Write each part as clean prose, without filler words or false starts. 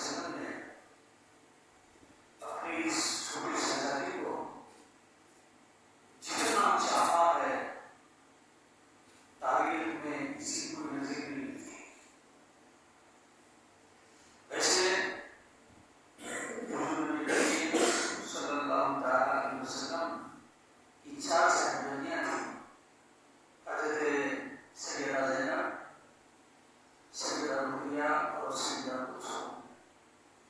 وسلم نے اپنی اس چھوٹی شہزادی کو جتنا چاہا ہے تاریخ میں کسی کو نظر نہیں ملتی. ویسے صلی اللہ تعالیٰ علیہ وسلم کی 4 صاحبزادیاں تھیں. حضرت سیدہ زینب، سیدہ رقیہ اور سیدہ کلثوم،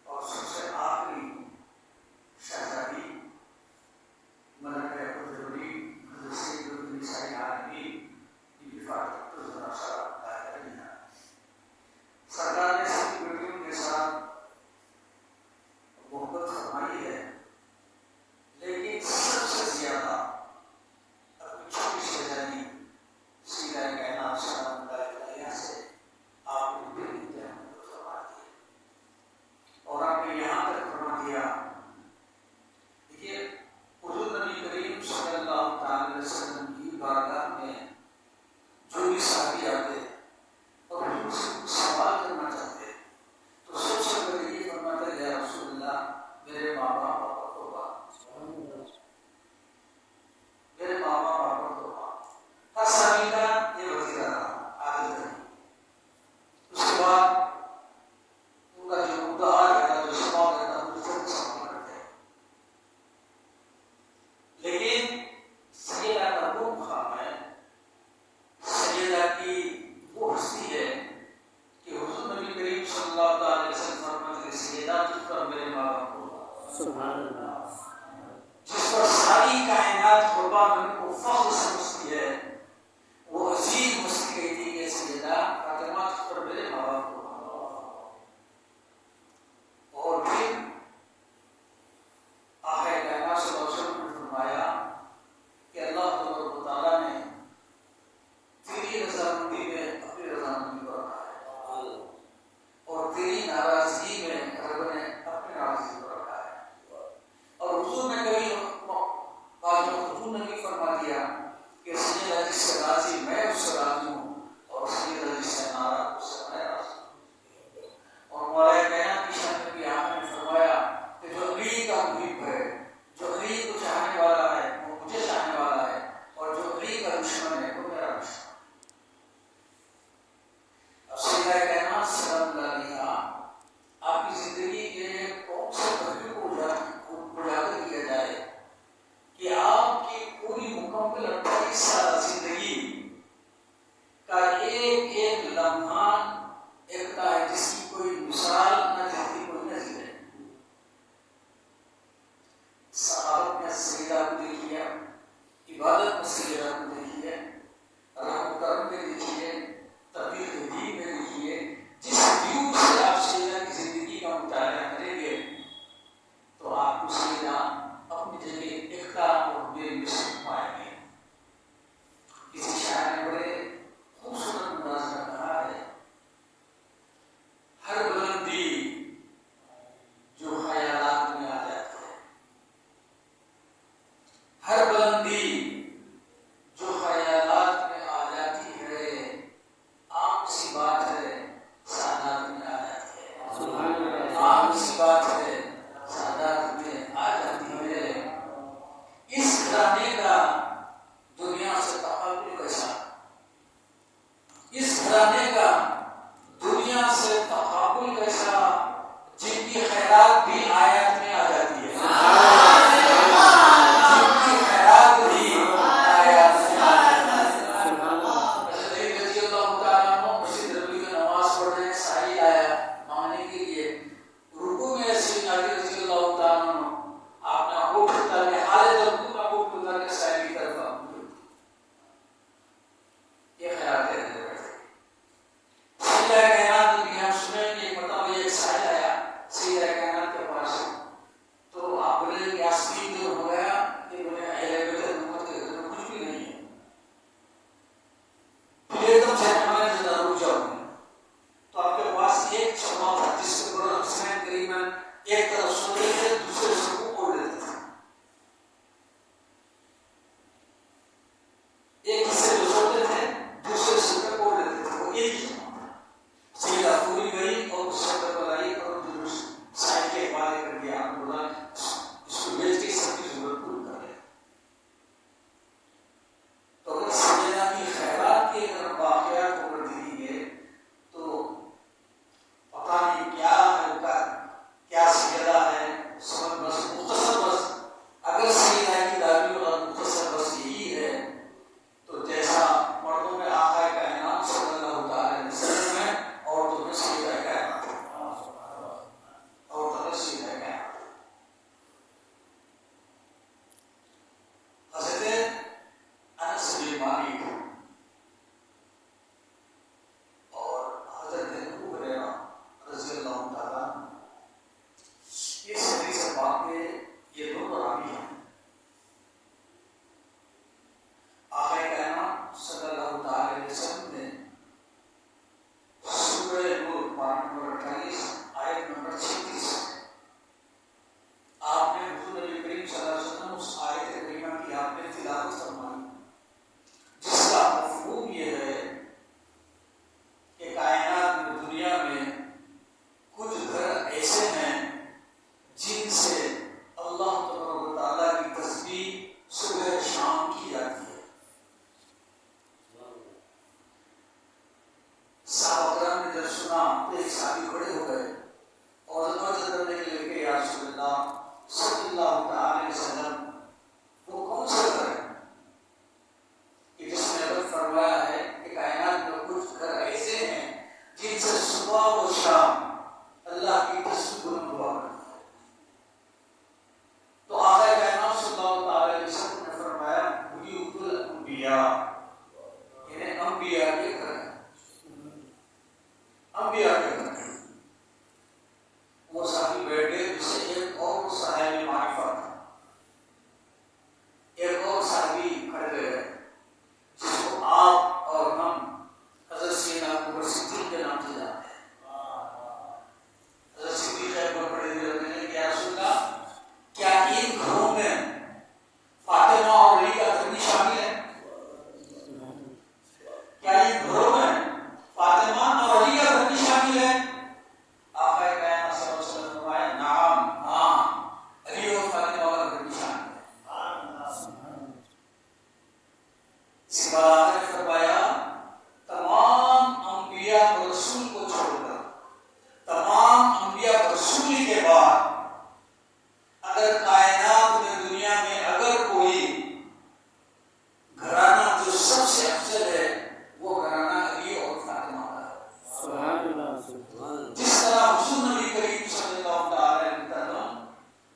اور سب سے آخری شہزادی ملکہ حضوری حضرت سیدہ النساء العالمین کی وفات گزرا سرکار نے سب بیٹیوں کے ساتھ محبت فرمائی ہے، لیکن سب سے زیادہ اپنی چھوٹی شہزادی سیدہ کائنات سلام اللہ علیہ سے آپ نے بے انتہا محبت فرما دی اور آپ نے یہاں تک فرما دیا. دیکھیے حضور نبی کریم صلی اللہ تعالی علیہ وسلم کی بارگاہ میں جو بھی صحابی آتے اور حضور سے کچھ سوال کرنا چاہتے تو سب سے پہلے یہ فرماتے یا رسول اللہ میرے ماں باپ پر توبہ، میرے ماں باپ پر توبہ. ہر صحابی کا یہ وظیفہ رہا عادت نہیں. اس کے بعد ان کا جو مدعا رہتا جو سوال رہتا وہ سب سوال کرتے ہیں. لیکن سیدہ کا وہ مقام ہے، سیدہ کی وہ ہستی ہے کہ حضور نبی کریم صلی اللہ علیہ وسلم فرماتے ہیں سیدہ تجھ پر میرے ماں باپ کو سبحان اللہ، جس پر ساری کائنات قربان کو فخر سمجھتی ہے، وہ عظیم ہستی کہتی ہے کہ سیدہ فاطمہ تجھ پر میرے ماں باپ کو. اور پھر آخر کائنات صلی اللہ علیہ وسلم نے فرمایا کہ اللہ تبارک و تعالیٰ نے تیری رضامندی میں اپنی رضامندی کو رکھا ہے اور تیری ناراضگی میں رب نے اپنی ناراضگی کو رکھا ہے. اور حضور نے کبھی حضور نے بھی فرما دیا کہ سیدہ جس سے راضی میں اس سے راضی ہوں اور سیدہ جس سے ناراض اس سے میں راضی ہوں. اور مولا کائنات کی شان میں بھی آپ نے فرمایا کہ جو علی کا محب ہے، جو علی کو چاہنے والا ہے وہ مجھے چاہنے والا ہے، اور جو علی کا دشمن ہے وہ میرا دشمن. اب سیدہ کائنات سلام اللہ علیہا آپ کی زندگی کے کون سے پہلو کو اجاگر کیا جائے کہ آپ کی پوری مکمل 28 سالہ زندگی کا ایک ایک لمحہ ایکتا ہے جس کی کوئی مثال نہ جاتی کوئی نظر ہے. صحابت میں سیدہ کو دیکھیے، عبادت میں سیدہ کو دیکھیے، رحم و کرم میں دیکھیے، تبلیغ دین میں دیکھیے. جس ویو سے آپ سیدہ کی زندگی کا مطالعہ کریں گے تو آپ کو سیدہ اپنی جگہ ایکتا اور بے مثل پائیں گے. کسی شاعر نے بڑے خوبصورت انداز میں کہا ہے ہر بلندی جو خیالات میں آ جاتی ہے، ہر بلندی جو خیالات میں آ جاتی ہے عام سی بات ہے سادات میں آ جاتی ہے. عام سی بات ہے سادات میں آ جاتی ہے. اس گھرانے کا دنیا سے تقابل کیسا، اس گھرانے کا دنیا سے تقابل کیسا جن کی خیرات بھی آیات میں آ جاتی ہے، جن کی خیرات بھی آیات میں آ جاتی ہے. حضرت علی رضی اللہ تعالیٰ عنہ مسجد نبوی میں نماز پڑھ رہے ہیں، سائل آیا مانگنے کے لیے. رکوع میں سیدنا علی رضی اللہ تعالیٰ عنہ آپ نے انگوٹھ اتار کے حالت رکوع میں انگوٹھ اتار کے سائل کی طرف یہ خیال ہے. سیدہ کائنات نے بھی ہم سنیں کہ مطلب ایک سائل آیا سیدہ کائنات کے پاس تو آپ بولے کہ آسمین دور ہو گیا کہ بولے اہل بیت نبوت کے گھر میں کچھ بھی نہیں ہے. پھر ایک دم سے ہمارے زندہ رک جاؤ گے تو آپ کے پاس ایک چھپا تھا جس کے اوپر حسین کریم ایک طرف سوتے تھے دوسرے سر کو اوڑھ لیتے تھے. ایک حصے میں سوتے تھے دوسرے سر پہ اوڑھ لیتے تھے. وہ ایک ہی سیدہ پوری گئی اور اس سے بلائی اور جلوس نسل کے بعد اگر کائنات میں دنیا میں اگر کوئی گھرانہ جو سب سے افضل ہے وہ گھرانہ علی اور فاطمہ کا ہے۔ سبحان اللہ۔ جس طرح حضور نبی کریم صلی اللہ علیہ وسلم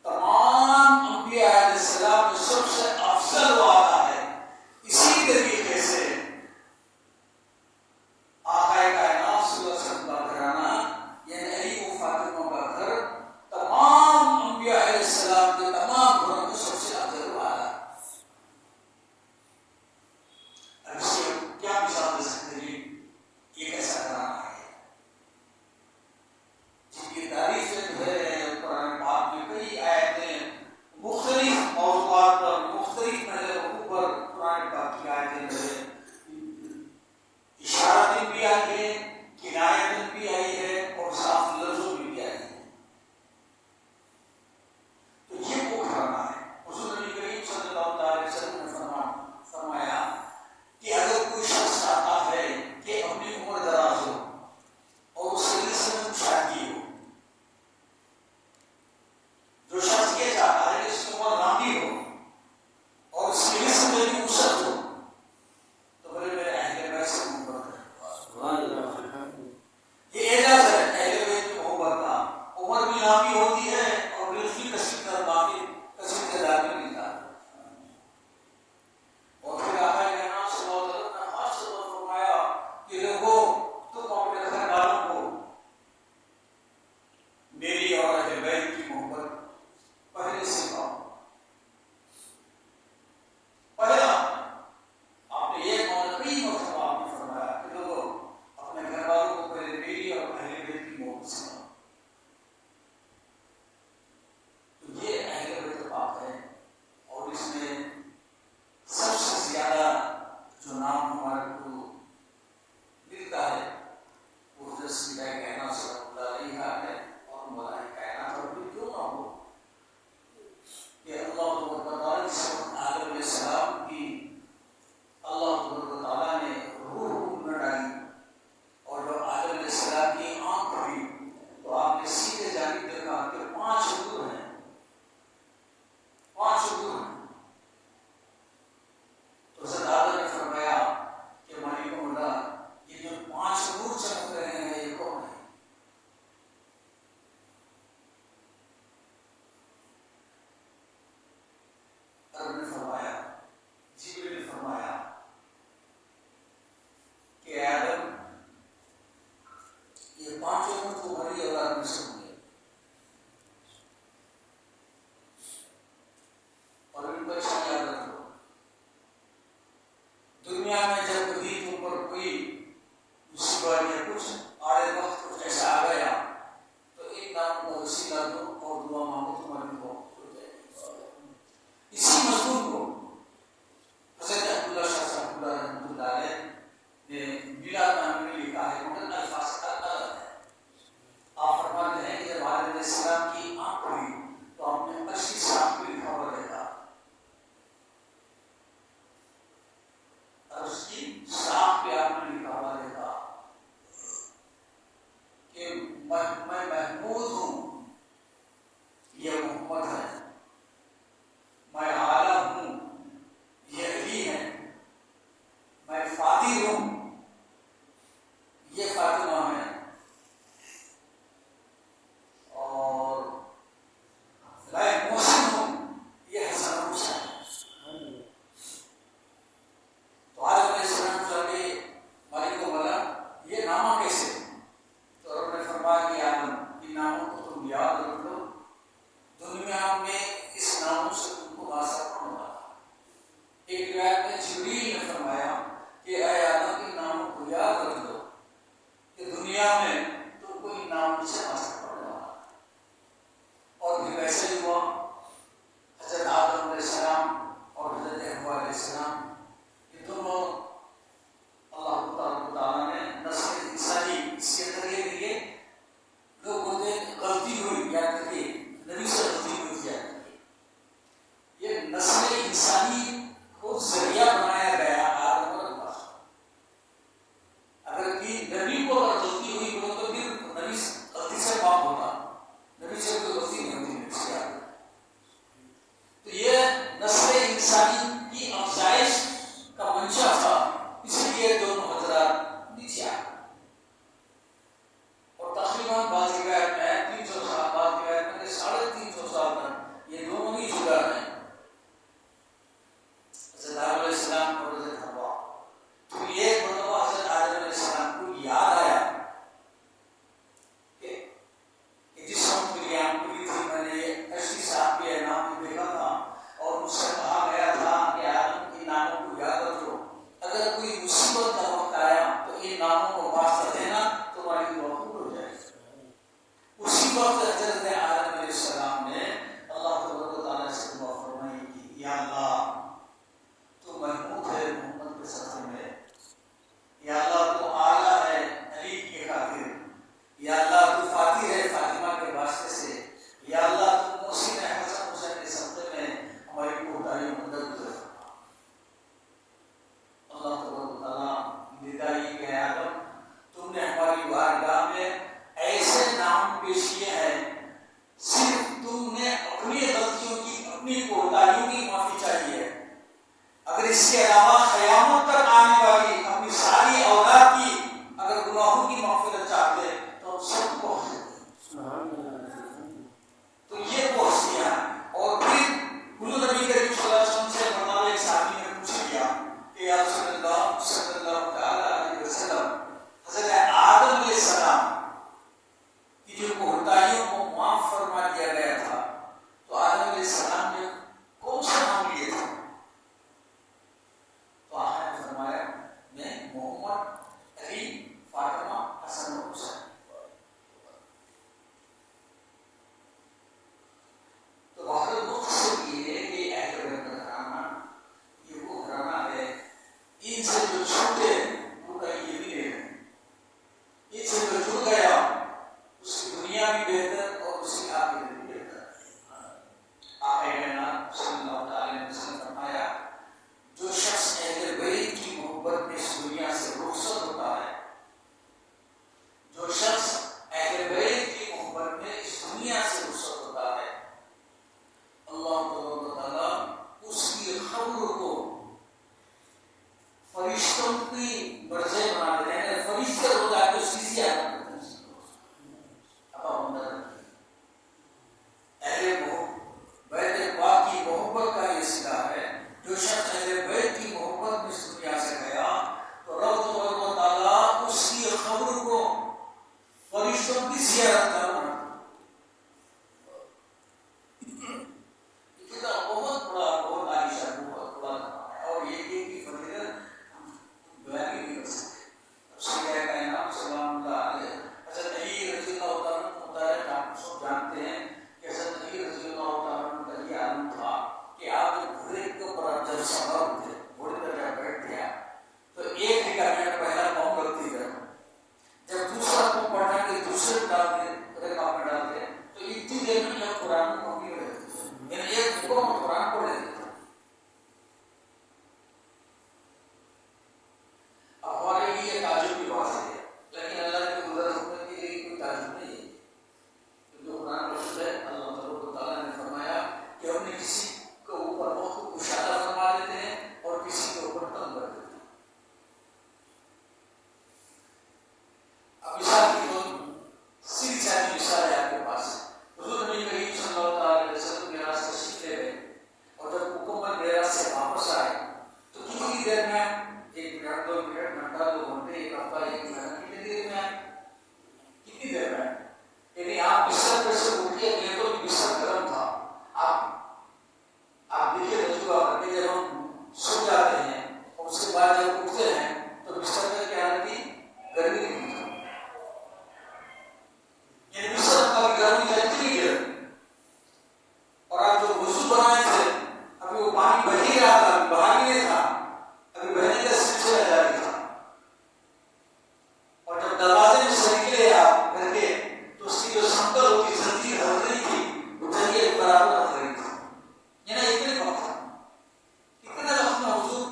تمام انبیاء علیہ السلام میں سب سے افضل والا ہے، اسی طریقے سے آقا کائنات صلی اللہ علیہ وسلم کا گھرانہ یعنی علی و فاطمہ کا گھر تمام انبیاء علیہ السلام کے تمام گھروں میں سب سے افضل والا ہے۔ اب اس سے کیا مثال دے سکتے ہیں؟ یہ کیسا گھرانہ ہے جن کی تعریف جو ہے قرآن پاک میں کئی آیتیں مختلف موضوعات پر مختلف محلوں پر قرآن پاک کی آیتیں جو ہے اشارت بھی آئی ہے، کنایت بھی آئی ہے اور صاف لفظوں میں بھی آئی ہے۔ تو یہ وہ گھرانہ ہے۔ حضور نبی کریم صلی اللہ علیہ وسلم نے فرمایا کہ اگر کوئی شخص چاہتا ہے کہ اپنی عمر دراز ہو اور اس کے لیے شادی ہو، جو شخص یہ چاہتا ہے کہ اس کی عمر لمبی ہو اور اس کے جسم میں بھی وسعت ہو تو بولے میرے اہل بیت سے محبت کرے۔ یہ اعجاز ہے اہل بیت کی محبت کا۔ عمر بھی لمبی ہوتی ہے اور رزق بھی کثیر باقی کثیر تعداد میں ملتا ہے۔ اور پھر آقا کائنات صلی اللہ علیہ وسلم نے خاص طور پر فرمایا کہ لوگوں تم اپنے گھر والوں کو میری اور اہل بیت کی محبت پہلے سے کہو۔ پہلا آپ نے یہ کئی مرتبہ آپ نے فرمایا کہ لوگوں اپنے گھر والوں کو پہلے میری اور اہل بیت کی محبت سے کہو۔ تو یہ اہل بیت پاک ہے اور اس میں سب سے زیادہ جو نام ہمارے کو ملتا ہے وہ حضرت سیدہ کائنات صلی اللہ علیہ وسلم ہے اور مولا کائنات اور بھی کیوں نہ ہو کہ اللہ تبارک و تعالیٰ جس وقت آدم علیہ السلام کی اللہ تبارک و تعالیٰ نے روح میں ڈالی اور جب آدم علیہ السلام کی آنکھ کھلی تو آپ نے سیدھے جانب دیکھا کہ 5 عضو ہیں، 5 عضو ہیں۔ تو حضرت آدم نے فرمایا کہ مالک مولا یہ جو 5 نور چمک رہے ہیں یہ کون ہے؟ رب نے فرمایا، جبریل نے فرمایا کہ اے آدم یہ 5 نور تمہاری اولاد میں سے ہوں گے اور ان کو اچھا یاد رکھو، دنیا میں جب کبھی تم پر کوئی مصیبت یا کچھ آڑے وقت کچھ ایسا آ گیا تو ان ناموں کو وسیلہ دو اور دعا مانگو تمہاری موت ہو جائے گی۔ اسی مضمون کو حضرت عبداللہ شاہ صاحب اللہ رحمۃ اللہ علیہ نے میلاد نامے میں لکھا ہے مگر الفاظ کا الگ ہے۔ آپ فرماتے ہیں کہ جب آدم علیہ السلام کی آنکھ ہوئی تو آپ نے عرش کی ساکھ پہ لکھا ہوا دیکھا، عرش کی ساکھ پہ آپ نے لکھا ہوا دیکھا کہ میں محمود ہوں، یہ محمد ہے، میں اعلیٰ ہوں، یہ علی ہے، میں فاتح ہوں، یہ فاطمہ ہے، اور میں محسن ہوں، یہ حسن حسین ہے۔ تو آدم علیہ السلام سے مالک مولا یہ نامہ کیسے؟ تو رب نے فرمایا کہ آدم ان ناموں کو تم یاد رکھ لو، دنیا میں اس ناموں سے تم کو حاصل ہوگا۔ ایک روایت میں جبریل نے فرمایا کہ اے آدم ان ناموں کو یاد رکھ لو کہ دنیا میں تم کو ان ناموں سے حاصل ہوگا۔ اور پھر ویسے ہی ہوا، حضرت آدم علیہ السلام اور حضرت حوا علیہ السلام یہ دونوں اللہ تعالیٰ نے نسل انسانی اس کے ذریعے دیے۔ لوگ بولتے ہیں غلطی ہوئی یا کہ نبی سے غلطی ہوئی کیا، یہ نسل انسانی کو ذریعہ بنایا گیا آدم اور حوا۔ اگر نبی کو اگر غلطی ہوئی تو پھر نبی غلطی سے معاف ہوتا، نبی سے اس کے علاوہ قیامت تک آنے والی اپنی ساری اولاد کی اگر گناہوں کی مغفرت چاہتے ہیں تو ہم سب کو تو یہ پہنچیا. اور پھر حضور نبی کریم صلی اللہ علیہ وسلم سے مرتبہ ایک صحابی نے پوچھ لیا کہ یا رسول اللہ صلی اللہ تعالی علیہ وسلم حضرت آدم علیہ السلام کی جو کوتاہیوں کو معاف فرما دیا گیا تھا تو آدم علیہ السلام نے کون سا نام لیا تھا؟ تو آپ نے فرمایا میں محمد، علی، فاطمہ، حسن و حسین. تو بہت مختصر یہ ہے کہ اہل بیت کا گھرانہ یہ وہ گھرانہ ہے ان سے جو چھوٹے وہ کہیں یہ بھی نہیں ہے. ان سے جو جڑ گیا اس کی دنیا بھی بہتر اور اس کی آخرت بھی بہتر. آقا کائنات صلی اللہ علیہ وسلم نے فرمایا جو شخص اہل بیت کی محبت میں اس دنیا سے رخصت ہوتا ہے، جو شخص اہل بیت کی محبت میں اس دنیا سے رخصت ہوتا ہے، اللہ تعالیٰ اس کی قبر کو فرشتوں کی مرضی بنا دیتے ہیں. فرشتے ہو جا کے اس کی زیارت کرتے ہیں. اہل بیت پاک کی محبت کا یہ صلہ ہے. جو شخص اہل بیت کی محبت میں اس دنیا سے گیا تو رب تبارک و تعالیٰ اس کی قبر کو فرشتوں کی زیارت کا بنا. بہت بڑا بہت عالیشان بہت بڑا ہے اور یہ کی فضیلت بیان نہیں کر سکتے. سیدہ کائنات سلام اللہ علیہ حضرت علی رضی اللہ تعالیٰ متعلق آپ سب جانتے ہیں کہ حضرت علی رضی اللہ تعالیٰ کا یہ عالم تھا کہ آپ جب گھوڑے کے اوپر جب سوار ہوتے گھوڑے پر جب بیٹھ گیا تو ایک منٹ پہلا پاؤں رکھتی ہے. جب دوسرا پاؤں پڑھا کے دوسرے ڈالتے پاؤں میں ڈالتے تو اتنی دیر میں جب قرآن کو بھی رہتے یعنی ایک حکم قرآن پڑھ لیتے تھے. اب ہمارے لیے یہ تعجب کی بات ہے لیکن اللہ کے قدرت حکمت کے لیے کوئی تعجب نہیں ہے کیونکہ قرآن رسول ہے. اللہ تعالیٰ نے فرمایا کہ ہم نے کسی کے اوپر وقت کشادہ فرما دیتے ہیں اور کسی کے اوپر تنگ کر دیتے ہیں. اب مثال کی تو سیدھی سادھی مثال ہے آپ کے پاس. حضور نبی کریم صلی اللہ علیہ وسلم کے راز تشریف لے گئے اور جب مکمل معراج سے واپس آئے تو کتنی دیر میں 1 منٹ 2 منٹ گھنٹہ 2 گھنٹے 1 ہفتہ 1 مہینہ کتنی دیر میں کتنی دیر میں یعنی آپ بستر پر سے اٹھے یہ تو بستر گرم تھا. آپ دیکھیے تجربہ کر کے جب ہم سو جاتے ہیں اور اس کے بعد جب اٹھتے ہیں تو بستر کا کیا رہتی گرمی نہیں تھا یعنی بستر کا گرمی جلتی نہیں ہے. اور آپ جو وضو بنائے تھے ابھی وہ پانی بہ ہی رہا تھا ابھی بہا ہی نہیں تھا ابھی بہنے کا سلسلہ جاری تھا. اور جب دروازے میں سے نکلے آپ گھر کے تو اس کی جو سمتل ہوتی زنجیر ہل رہی تھی وہ جنگی ایک برابر ہل رہی تھی. یعنی اتنے وقت تھا کتنا وقت میں حضور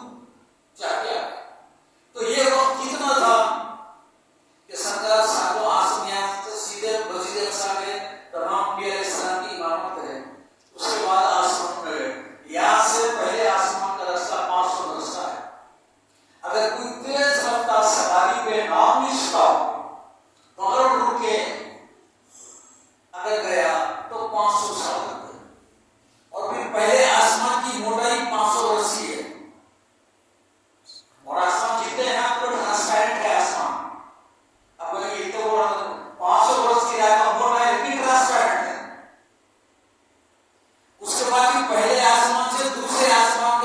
چاہتے آئے. تو یہ وقت کتنا تھا کہ سرکار ساتوں آسمیات سیدھے مسجد اقصی میں تمام انبیاء علیہ السلام کی امامت کرے. اس کے بعد آسمان میں گئے. یہاں سے پہلے آسمان کا راستہ 500 راستہ ہے. اگر کوئی تیز رفتار سواری پہ نام نشتا بغیر رکے اگر گیا تو 500 سال لگتے. اور پھر پہلے آسمان کی موٹائی 500 رسی ہے اور آسمان جتنے ہیں آپ کو ٹرانسپیرنٹ ہے آسمان. اب بولے یہ تو 500 برس کی رات کا موٹا ہے لیکن ٹرانسپیرنٹ ہے. اس کے بعد پھر پہلے آسمان سے دوسرے آسمان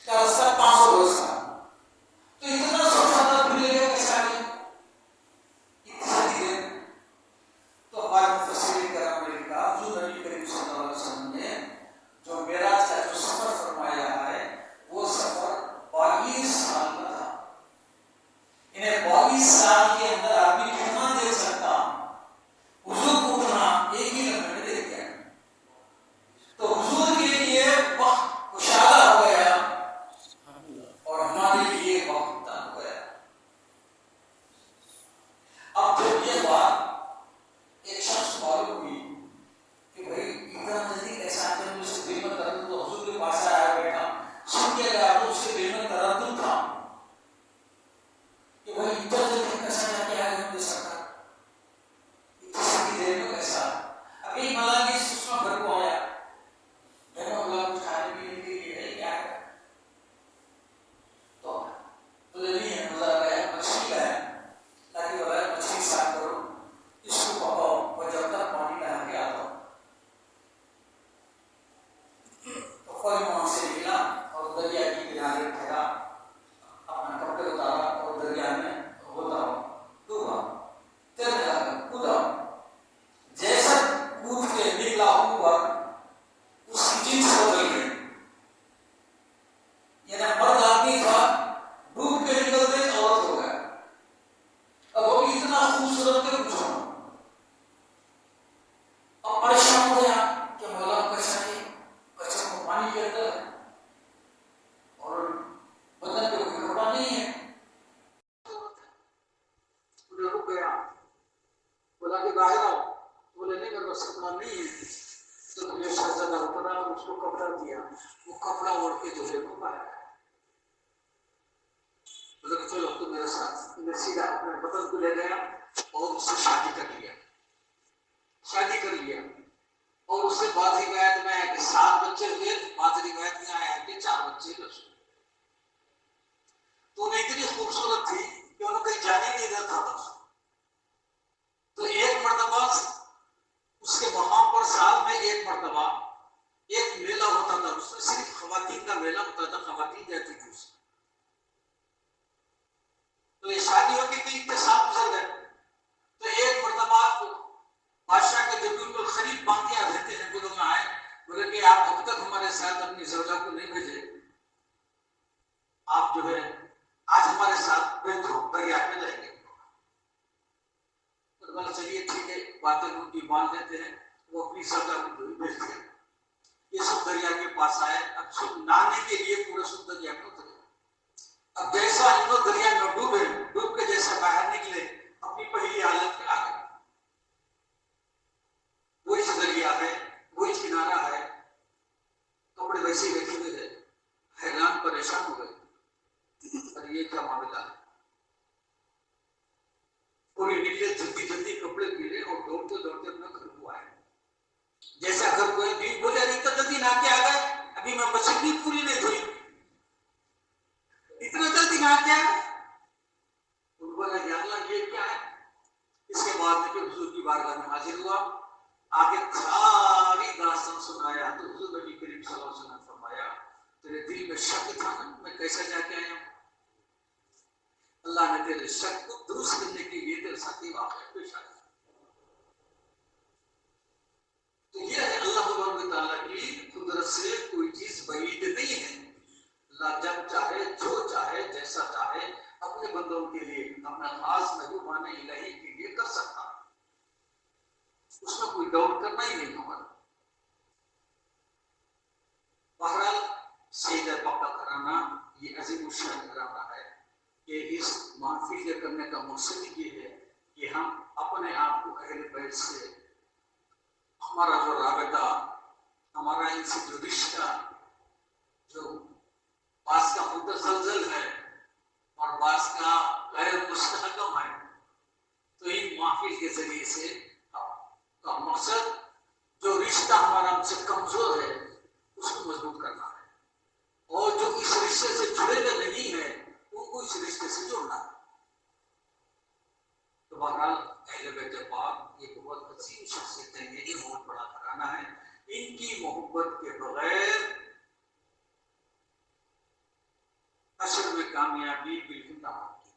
کا راستہ 500 برس کا. تو اتنا سوچا بھولے گا کیسا نہیں اتنی دیر. تو ہمارے مفسرین کرام نے کہا جو نبی کریم ابھی ملا کی سشما گھر کو آیا، گھر میں بولا کچھ کھانے پینے کے لیے ہے کیا ہے؟ تو نہیں ہے، گزارا گیا مچھلی لایا، تاکہ بولا مچھلی صاف کرو، اس کو پکاؤ اور جب تک پانی نہا کے آتا ہوں۔ تو فوراً وہاں سے نکلا اور دریا کے کنارے ٹھہرا، اپنا کپڑے اتارا اور دریا میں ہوتا ڈوبا، تیرنے لگا، کودا۔ جیسا کود کے نکلا اوپر، اس کی جنس بدل گئی، یعنی مرد آدمی تھا، ڈوب کے نکلتے عورت ہو گیا۔ اب وہ بھی اتنا خوبصورت کہ پوچھو، اب پریشان ہو گیا کہ مولا کیسا ہے، کیسا کو پانی کے اندر ہے اور بدن پہ کوئی کپڑا نہیں ہے۔ انہیں رک گیا، بولا کہ باہر آؤ، بولے نہیں میرے پاس کپڑا نہیں ہے۔ تو مجھے شہزادہ اترا اور اس کو کپڑا دیا، وہ کپڑا اوڑھ کے دولہے کو پایا۔ بولا کہ چلو تو میرے ساتھ، میں سیدھا اپنے بدن کو لے گیا اور اس سے شادی کر لیا، شادی کر لیا۔ اور اس سے بعد روایت میں ہے کہ 7 بچے ہوئے، بعد روایت میں آیا ہے کہ 4 بچے ہوئے۔ تو انہیں اتنی خوبصورت تھی کہ انہوں کہیں جانے نہیں دیتا تھا۔ تو ایک مرتبہ اس کے مقام پر سال میں ایک مرتبہ ایک میلہ ہوتا تھا، اس میں صرف خواتین کا میلہ ہوتا تھا، خواتین جاتی تھی اس میں۔ تو یہ شادی ہوتی تھی، اتنے سال گزر گئے۔ تو ایک مرتبہ بادشاہ کے جو بالکل قریب باقیہ رہتے ہیں وہ لوگ آئے، بولے کہ آپ اب تک ہمارے ساتھ اپنی زوجہ کو نہیں بھیجے، آپ جو ہے آج ہمارے ساتھ بیٹھو، دریا پہ جائیں گے۔ تو بولا چلیے ٹھیک ہے، باتیں ان کی مان لیتے ہیں۔ وہ اپنی زوجہ کو بھیجتے ہیں۔ یہ سب دریا کے پاس آئے، اب سب نہانے کے لیے پورے سب دریا میں اترے۔ اب جیسا ان لوگ دریا میں ڈوبے، ڈوب کے جیسا باہر نکلے، اپنی پہلی حالت میں آ گئے۔ وہی دریا ہے، وہی کنارہ ہے، کپڑے ویسے ہی رکھے ہوئے ہیں، حیران پریشان ہو گئے، اور یہ کیا معاملہ ہے؟ پورے نکلے، جلدی جلدی کپڑے پہنے اور دوڑتے دوڑتے اپنا گھر کو آئے۔ جیسا گھر کو بھی بولے نہیں تو جلدی نہا کے آ گئے، ابھی میں بچے بھی پوری نہیں دھوئی، اتنا جلدی نہا کے آئے۔ ان کو لگا یا اللہ یہ کیا ہے؟ اس کے بعد میں حضور کی بارگاہ میں حاضر ہوا، آگے ساری داستان سنایا۔ تو حضور نبی کریم صلی اللہ علیہ وسلم نے فرمایا تیرے دل میں شک تھا نا میں کیسا جا کے آیا ہوں، اللہ نے تیرے شک کو درست کرنے کے لیے تیرے ساتھ یہ واقعہ پیش آیا۔ تو یہ ہے اللہ تبارک تعالیٰ کی قدرت سے کوئی چیز بعید نہیں ہے۔ اللہ جب چاہے، جو چاہے، جیسا چاہے اپنے بندوں کے لیے اپنا خاص محبوبان الہی کے لیے کر سکتا ہے، اس میں کوئی ڈاؤٹ کرنا ہی نہیں ہمارا۔ بہرحال سیدہ پکا کرانا یہ عظیم الشان کرانا ہے کہ اس محفل کے کرنے کا مقصد یہ ہے کہ ہم اپنے آپ کو اہل بیت سے ہمارا جو رابطہ، ہمارا ان سے جو رشتہ جو بعض کا متزلزل ہے اور بعض کا غیر مستحکم ہے، تو ان محفل کے ذریعے سے کا مقصد جو رشتہ ہمارا ہم سے کمزور ہے اس کو مضبوط کرنا ہے، اور جو اس رشتے سے جڑے ہوئے نہیں ہیں ان کو اس رشتے سے جوڑنا ہے۔ تو بہرحال اہل بیت پاک یہ بہت عظیم شخصیتیں ہیں، یہ بہت بڑا گھرانہ ہے، ان کی محبت کے بغیر حشر میں کامیابی بالکل ناممکن۔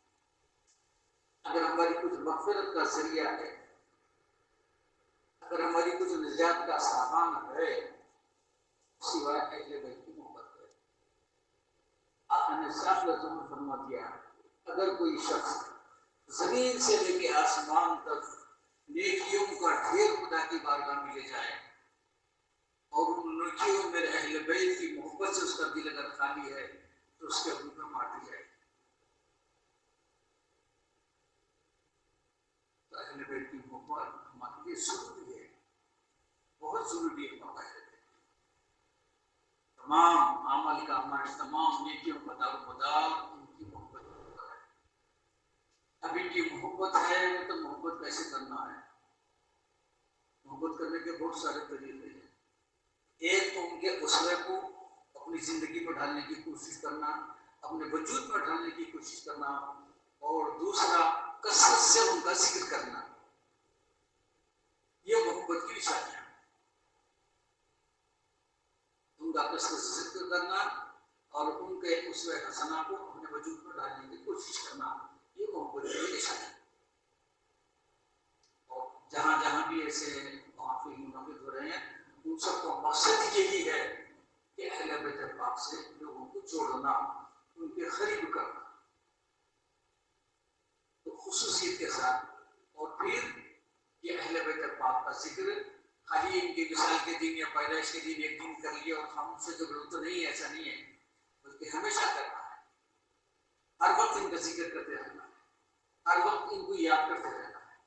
اگر ہماری کچھ مغفرت کا ذریعہ ہے، اگر ہماری کچھ نجات کا سامان ہے، سوائے اہل بیت کی محبت ہے۔ آقا نے صاف لفظوں میں فرما دیا اگر کوئی شخص زمین سے لے کے آسمان تک نیکیوں کا ڈھیر خدا کی بارگاہ میں لے جائے اور ان نیکیوں میں اہل بیت کی محبت سے اس کا دل اگر خالی ہے تو اس کے منہ میں مار دی جائے۔ تو اہل بیت کی محبت ہمارے لیے ضروری ہے، بہت ضروری ہے۔ تمام عمل کا ہمارے تمام نیکیوں کا دار و مدار ان کی محبت پر ہے۔ اب ان کی محبت ہے تو محبت کیسے کرنا ہے؟ محبت کرنے کے بہت سارے طریقے ہیں. ایک تو ان کے اسوے کو اپنی زندگی میں ڈھالنے کی کوشش کرنا، اپنے وجود میں ڈھالنے کی کوشش کرنا، اور دوسرا کثرت سے ان کا ذکر کرنا. یہ محبت کی نشانیاں، ان کا کثرت سے ذکر کرنا اور ان کے اسوے حسنہ کو اپنے وجود میں ڈالنے کی کوشش کرنا، یہ محبت کی نشانیاں. اور جہاں جہاں بھی ایسے محافل منعقد ہو رہے ہیں ان سب کا مقصد یہی ہے کہ اہل بیت پاک سے لوگوں کو جوڑنا، ان کے قریب کرنا تو خصوصیت کے ساتھ. اور پھر یہ اہل بیت پاک کا ذکر خالی ان کی مثال کے دن یا پیدائش کے دن ایک دن کر لیا اور ہم سے جب تو نہیں، ایسا نہیں ہے، بلکہ ہمیشہ کرنا ہے. ہر وقت ان کا ذکر کرتے رہنا ہے، ہر وقت ان کو یاد کرتے رہنا ہے.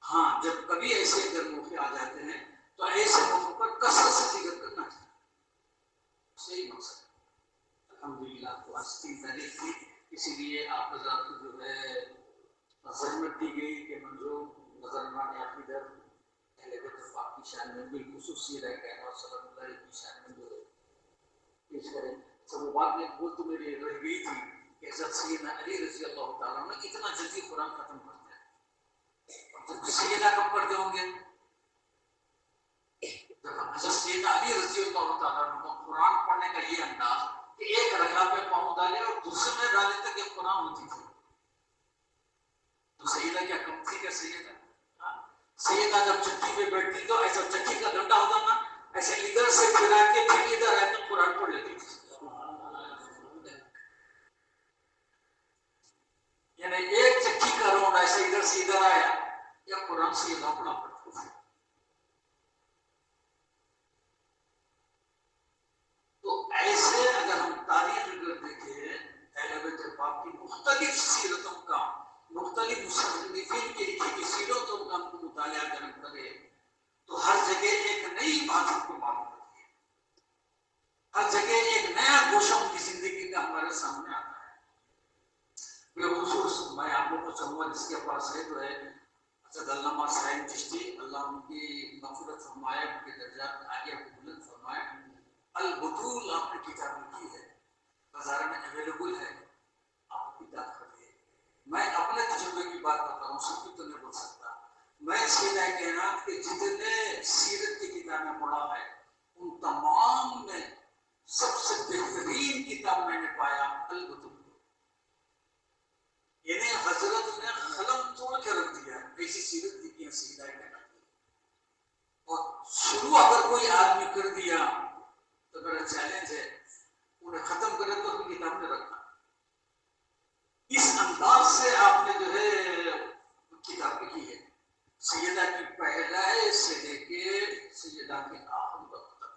ہاں جب کبھی ایسے اگر موقع آ جاتے ہیں تو ایسے موقع پر کثرت سے ذکر کرنا چاہیے. صحیح مقصد ہے. الحمدللہ تو آج 3 تاریخ تھی، اسی لیے آپ حضرات کو جو ہے ضرورت دی گئی کہ منظور نظرمان عقیدت اہل بیت پاک کی شان میں بالخصوص یہ رہ گئے اور صلی اللہ علیہ کی شان میں جو پیش کریں. سب بات میں وہ تو میری رہ گئی تھی کہ حضرت سیدنا علی رضی اللہ تعالیٰ عنہ اتنا جلدی قرآن ختم کرتے ہیں. جب سیدنا کب پڑھتے ہوں گے؟ جب حضرت سیدنا علی رضی اللہ تعالیٰ عنہ قرآن پڑھنے کا یہ انداز کہ ایک رکعت میں پاؤں ڈالے اور دوسرے میں ڈالے تک یہ قرآن ہوتی تھی. تو سیدہ کیا کم تھی؟ کیا سیدہ جب چکی پہ بیٹھتی تو ایسا چکی کا ڈنڈا ہوتا نا، ایسے ادھر سے پھرا کے پھر ادھر آئے تو قرآن پڑھ لیتی تھی. یعنی ایک چکی کا راؤنڈ ایسا ادھر سے ادھر آیا یا قرآن سے یہ پڑھا پڑتا تھا. تو ایسے اگر ہم تاریخ اگر دیکھیں اہل بیت پاک کی مختلف سیرتوں کا، مختلف مصنفین کی لکھی ہوئی سیرتوں کا ہم کو مطالعہ کریں تو ہر جگہ ایک نئی بات ہم کو معلوم ہوتی ہے، ہر جگہ ایک نیا گوشہ ان کی زندگی کا ہمارے سامنے آتا ہے. بالخصوص میں آپ لوگوں کو چاہوں گا جس کے پاس ہے تو ہے حضرت علامہ سعید چشتی، اللہ ان کی مغفرت فرمائے، ان کے درجات عالیہ کو بلند فرمائے. البطول آپ نے کتاب لکھی ہے، بازار میں اویلیبل ہے، آپ کتاب خریدیں. میں اپنے تجربے کی بات کرتا ہوں، سب کی تو نہیں بول سکتا. میں سیدھا کہنا کہ جتنے سیرت کی کتابیں پڑھا ہے ان تمام میں سب سے بہترین کتاب میں نے پایا البطول. یعنی حضرت نے قلم توڑ کے رکھ دیا، ایسی سیرت لکھی ہے سیدھا کہنا. اور شروع اگر کوئی آدمی کر دیا تو میرا چیلنج ہے انہیں ختم کرے تو اپنی کتاب میں رکھنا. اس انداز سے آپ نے جو ہے کتاب لکھی ہے، سیدہ کی پیدائش سے لے کے سیدہ کے آخر وقت تک.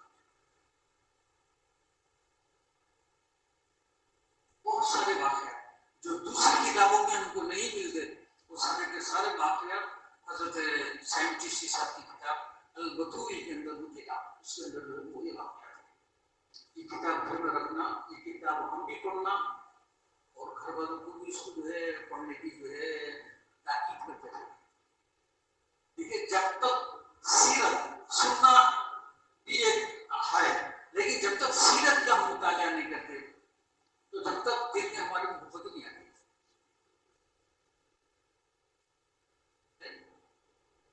بہت سارے واقعات جو دوسری کتابوں میں ہم کو نہیں ملتے، وہ سارے کے سارے واقعات حضرت سعید چشتی صاحب کی کتاب البطول کے اندر وہ کتاب، اس کے اندر وہی واقعات ہیں. یہ کتاب گھر میں رکھنا، یہ کتاب ہم بھی پڑھنا اور گھر والوں کو بھی اس کو جو ہے پڑھنے کی جو ہے تاکید کرتے رہنا. دیکھیے جب تک سیرت سننا بھی ایک ہے، لیکن جب تک سیرت کا ہم مطالعہ نہیں کرتے تو جب تک دل میں ہماری محبت نہیں آتی.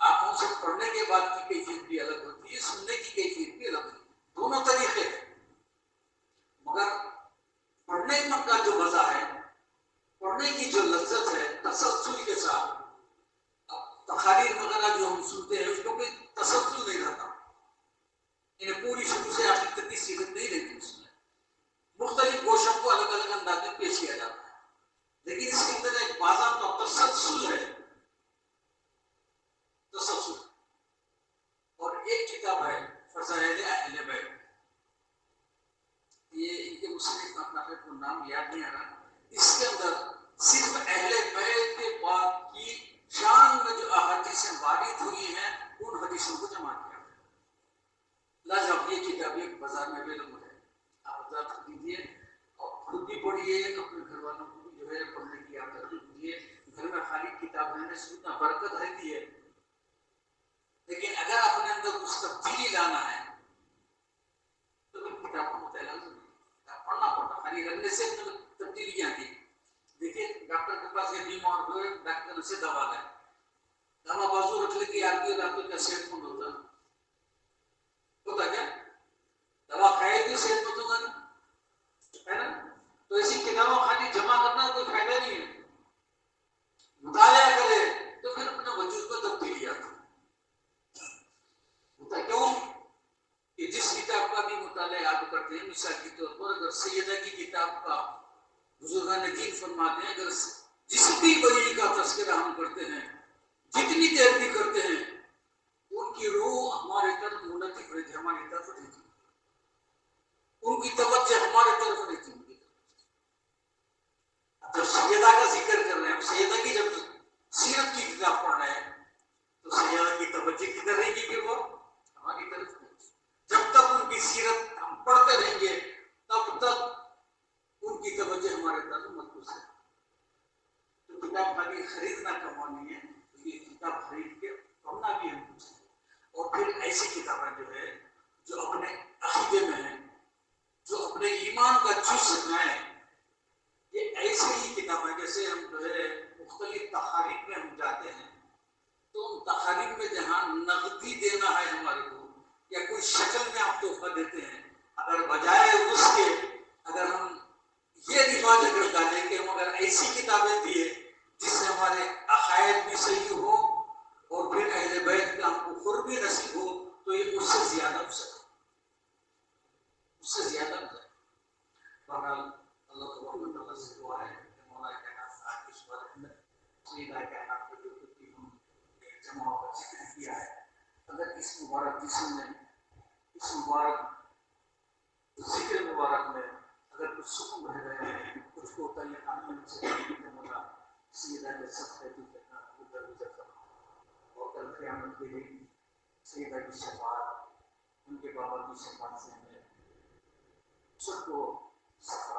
آنکھوں سے پڑھنے کے بعد کی کیفیت بھی الگ ہوتی ہے، سننے کی کیفیت بھی الگ ہوتی ہے. دونوں طریقے ہیں، مگر پڑھنے کا جو مزہ ہے، پڑھنے کی جو لذت ہے تسلسل کے ساتھ. اب تقاریر وغیرہ جو ہم سنتے ہیں اس کو کوئی تسلسل نہیں رہتا، انہیں پوری شروع سے آخر تک کی سیرت نہیں رہتی. اس میں مختلف گوشوں کو الگ الگ انداز میں پیش کیا جاتا ہے، لیکن اس کے اندر ایک باضابطہ تسلسل ہے. تسلسل لانا ہے تو پھر کتاب کا مطالعہ ضروری ہے، پڑھنا پڑتا، خالی رکھنے سے تبدیلیاں آتی. دیکھیے ڈاکٹر کے پاس یہ بیمار ہوئے، ڈاکٹر سے دوا دے، دوا بازو رکھ لے کے آدمی راتوں کا صحت مند ہوتا کیا؟ دوا کھائے تو صحت مند ہوگا ہے نا. تو ایسی کتابوں خالی جمع کرنا کوئی فائدہ نہیں ہے، مطالعہ کرے تو پھر اپنے وجود کو تبدیلی آتی ہوتا. کیوں کہ جس کتاب کا بھی مطالعہ آپ کرتے ہیں، مثال کے طور پر اگر سیدہ کی کتاب کا بزرگان دین فرماتے ہیں، اگر جس بھی ولی کا تذکرہ ہم کرتے ہیں، جتنی دیر بھی کرتے ہیں، ان کی روح ہمارے طرف منتقل رہتی ہے، ہماری طرف رہتی ہے، ان کی توجہ ہمارے طرف رہتی ہے. جب سیدہ کا ذکر کر رہے ہیں، سیدہ کی جب سیرت کی کتاب پڑھ رہے ہیں تو سیدہ کی توجہ کدھر رہے گی؟ کہ وہ ہماری طرف رہتی. جب تک ان کی سیرت ہم پڑھتے رہیں گے تب تک ان کی توجہ ہمارے طرف مرکوز ہے. تو کتاب خالی خریدنا کمانی ہے، یہ کتاب خرید کے پڑھنا بھی ہم کچھ ہے. اور پھر ایسی کتابیں جو ہے جو اپنے عقیدے میں ہیں، جو اپنے ایمان کا جز ہیں، یہ ایسی ہی کتابیں جیسے ہم جو ہے مختلف تحاریف میں ہم جاتے ہیں تو ان تحاریف میں جہاں نقدی دینا ہے ہمارے کو یا کوئی شکل میں آپ تحفہ دیتے ہیں، اگر بجائے اس کے اگر ہم یہ رواج اگر ڈالیں کہ ہم اگر ایسی کتابیں دیے جس سے ہمارے عقائد بھی صحیح ہو اور پھر اہل بیت کا ہم کو قربی نصیب ہو تو یہ اس سے زیادہ ہو سکے، اس سے زیادہ ہو سکے. بہرحال اللہ تبارک و تعالیٰ سے دعا ہے کہ مولا کائنات آج کی صورت میں سیدہ کائنات کے جو کچھ ہم جمع کا ذکر کیا ہے، اگر اس مبارک جسم میں اس مبارک ذکر مبارک میں اگر کچھ سکون رہ گیا ہے، کچھ کوتاہی آنے سے مولا سیدہ کے صدقے کی درگزر کرنا اور کل قیامت کے دن سیدہ کی شفاعت، ان کے بابا کی شفاعت سے ہمیں سب کو سفر